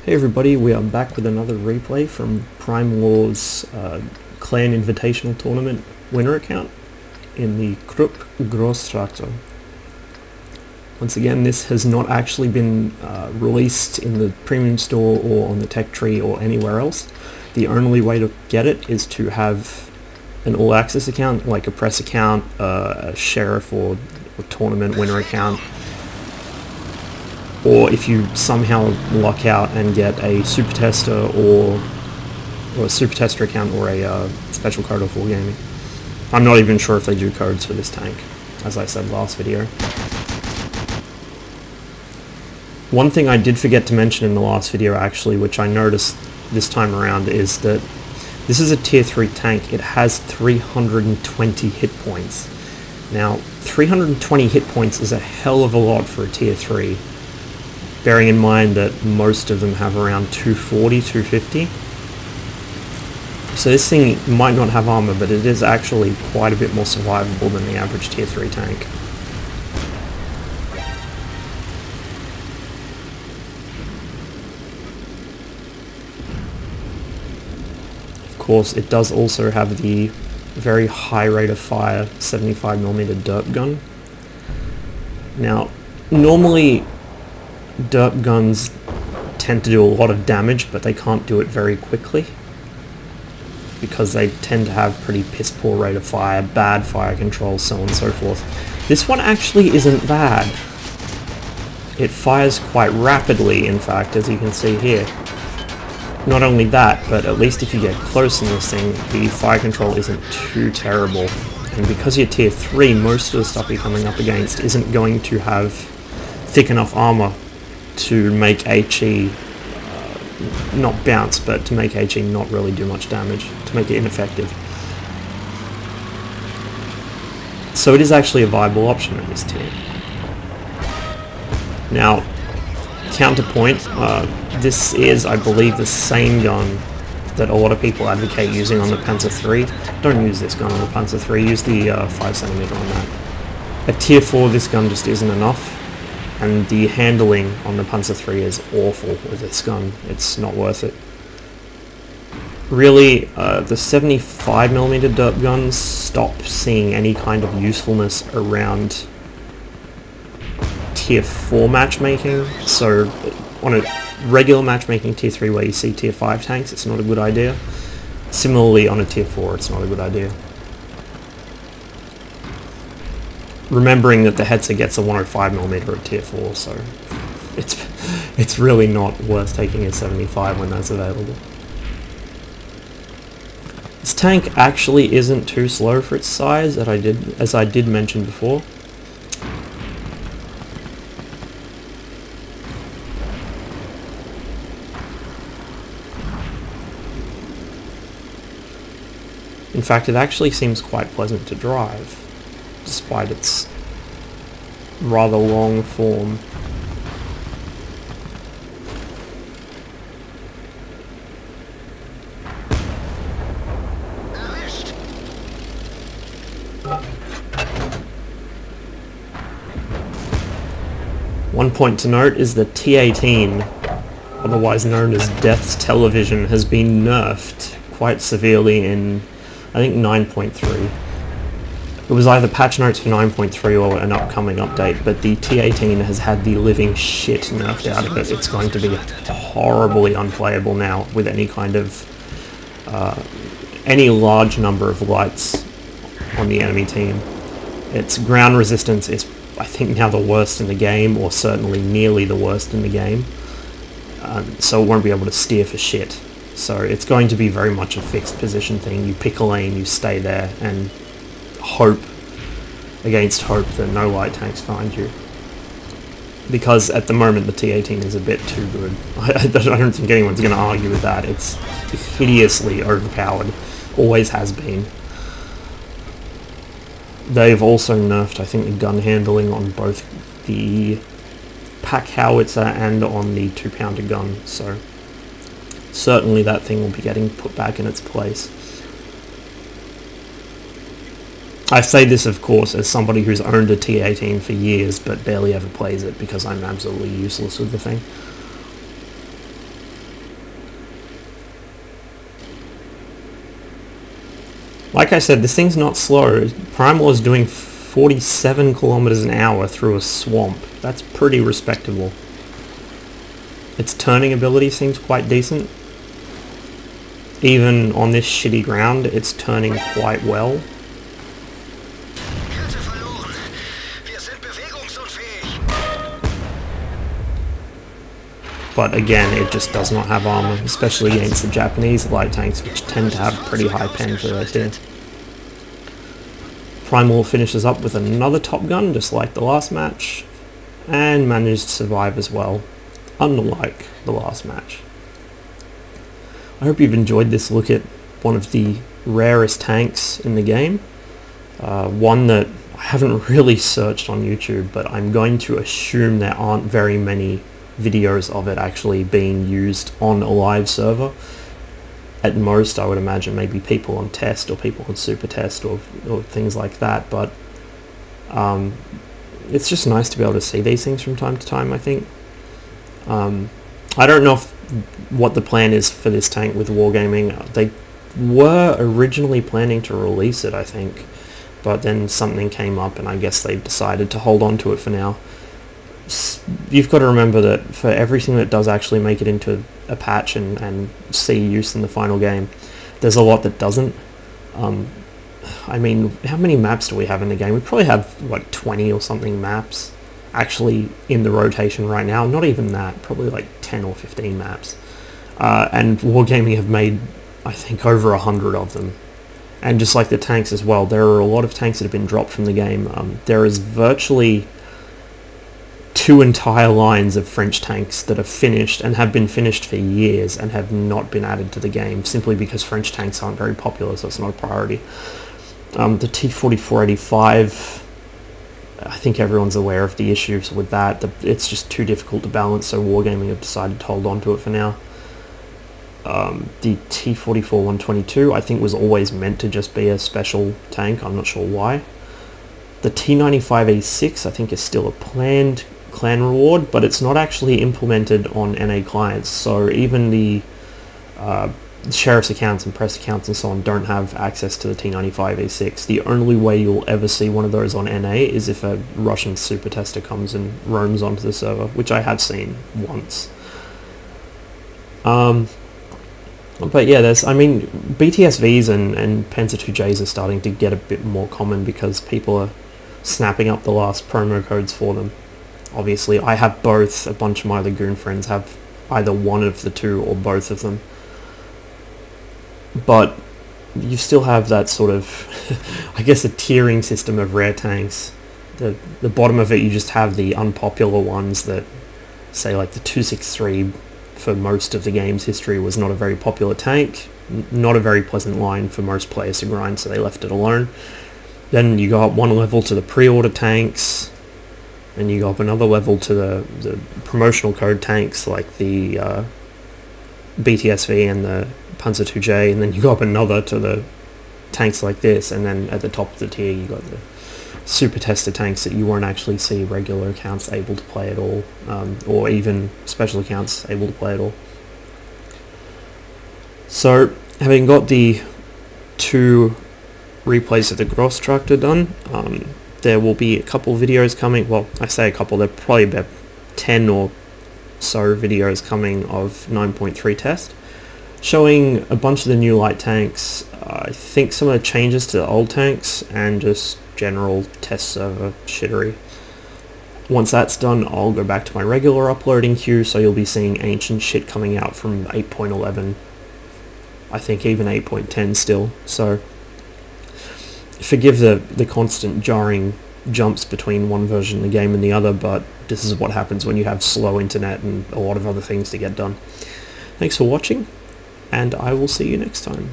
Hey everybody, we are back with another replay from Primelaw's Clan Invitational Tournament winner account in the Gross Traktor. Once again, this has not actually been released in the premium store or on the tech tree or anywhere else. The only way to get it is to have an all access account, like a press account, a sheriff or tournament winner account, or if you somehow luck out and get a super tester or a super tester account or a special code or full gaming. I'm not even sure if they do codes for this tank, as I said last video. One thing I did forget to mention in the last video actually, which I noticed this time around, is that this is a tier 3 tank. It has 320 hit points. Now 320 hit points is a hell of a lot for a tier 3. Bearing in mind that most of them have around 240, 250. So this thing might not have armor, but it is actually quite a bit more survivable than the average tier 3 tank. Of course, it does also have the very high rate of fire 75mm derp gun. Now, normally derp guns tend to do a lot of damage, but they can't do it very quickly because they tend to have pretty piss poor rate of fire, bad fire control, so on and so forth. This one actually isn't bad. It fires quite rapidly, in fact, as you can see here. Not only that, but at least if you get close in this thing, the fire control isn't too terrible. And because you're tier 3, most of the stuff you're coming up against isn't going to have thick enough armor to make HE not bounce, but to make HE not really do much damage, to make it ineffective. So it is actually a viable option in this tier. Now, counterpoint, this is, I believe, the same gun that a lot of people advocate using on the Panzer III. Don't use this gun on the Panzer III, use the 5cm on that. At tier 4, this gun just isn't enough. And the handling on the Panzer III is awful with this gun. It's not worth it. Really, the 75mm derp guns stop seeing any kind of usefulness around tier 4 matchmaking. So on a regular matchmaking tier 3 where you see tier 5 tanks, it's not a good idea. Similarly, on a tier 4, it's not a good idea. Remembering that the Hetzer gets a 105mm at tier 4, so it's really not worth taking a 75 when that's available. This tank actually isn't too slow for its size, as I did mention before. In fact, it actually seems quite pleasant to drive, despite its rather long form. One point to note is that T18, otherwise known as Death's Television, has been nerfed quite severely in, I think, 9.3. It was either patch notes for 9.3 or an upcoming update, but the T18 has had the living shit nerfed out of it. It's going to be horribly unplayable now with any kind of, any large number of lights on the enemy team. Its ground resistance is, I think, now the worst in the game, or certainly nearly the worst in the game. So it won't be able to steer for shit. So it's going to be very much a fixed position thing. You pick a lane, you stay there, and hope against hope that no light tanks find you. Because at the moment the T18 is a bit too good. I don't think anyone's going to argue with that. It's hideously overpowered. Always has been. They've also nerfed, I think, the gun handling on both the pack howitzer and on the 2-pounder gun, so certainly that thing will be getting put back in its place. I say this, of course, as somebody who's owned a T18 for years but barely ever plays it because I'm absolutely useless with the thing. Like I said, this thing's not slow. Primelaw is doing 47 kilometers an hour through a swamp. That's pretty respectable. Its turning ability seems quite decent. Even on this shitty ground, it's turning quite well. But again, it just does not have armor, especially against the Japanese light tanks, which tend to have pretty high pen for right here. Primelaw finishes up with another Top Gun, just like the last match, and managed to survive as well, unlike the last match. I hope you've enjoyed this look at one of the rarest tanks in the game. One that I haven't really searched on YouTube, but I'm going to assume there aren't very many videos of it actually being used on a live server. At most, I would imagine maybe people on test or people on super test or things like that, but it's just nice to be able to see these things from time to time, I think. I don't know what the plan is for this tank with Wargaming. They were originally planning to release it, I think, but then something came up and I guess they've decided to hold on to it for now. You've got to remember that for everything that does actually make it into a patch and see use in the final game, there's a lot that doesn't. I mean, how many maps do we have in the game? We probably have like 20 or something maps actually in the rotation right now. Not even that, probably like 10 or 15 maps. And Wargaming have made, I think, over 100 of them. And just like the tanks as well, there are a lot of tanks that have been dropped from the game. There is virtually 2 entire lines of French tanks that are finished and have been finished for years and have not been added to the game simply because French tanks aren't very popular, so it's not a priority. The T-4485, I think everyone's aware of the issues with that. It's just too difficult to balance, so Wargaming have decided to hold on to it for now. The T-44-122 I think was always meant to just be a special tank, I'm not sure why. The T-95A6 I think is still a planned clan reward, but it's not actually implemented on NA clients, so even the sheriff's accounts and press accounts and so on don't have access to the T95A6. The only way you'll ever see one of those on NA is if a Russian super tester comes and roams onto the server, which I have seen once. But yeah, I mean, BTSVs and Panzer IIJs are starting to get a bit more common because people are snapping up the last promo codes for them. Obviously, I have both. A bunch of my other goon friends have either one of the two or both of them. But you still have that sort of, I guess, a tiering system of rare tanks. The bottom of it, you just have the unpopular ones that, say, like the 263 for most of the game's history was not a very popular tank, not a very pleasant line for most players to grind, so they left it alone. Then you go up one level to the pre-order tanks, and you go up another level to the promotional code tanks like the BTSV and the Panzer IIJ, and then you go up another to the tanks like this, and then at the top of the tier you got the super tester tanks that you won't actually see regular accounts able to play at all, or even special accounts able to play at all. So, having got the 2 replays of the Gross Traktor done, there will be a couple videos coming. Well, I say a couple, there are probably about 10 or so videos coming of 9.3 test, showing a bunch of the new light tanks, I think some of the changes to the old tanks, and just general test server shittery. Once that's done, I'll go back to my regular uploading queue, so you'll be seeing ancient shit coming out from 8.11, I think even 8.10 still, so forgive the constant jarring jumps between one version of the game and the other, but this is what happens when you have slow internet and a lot of other things to get done. Thanks for watching, and I will see you next time.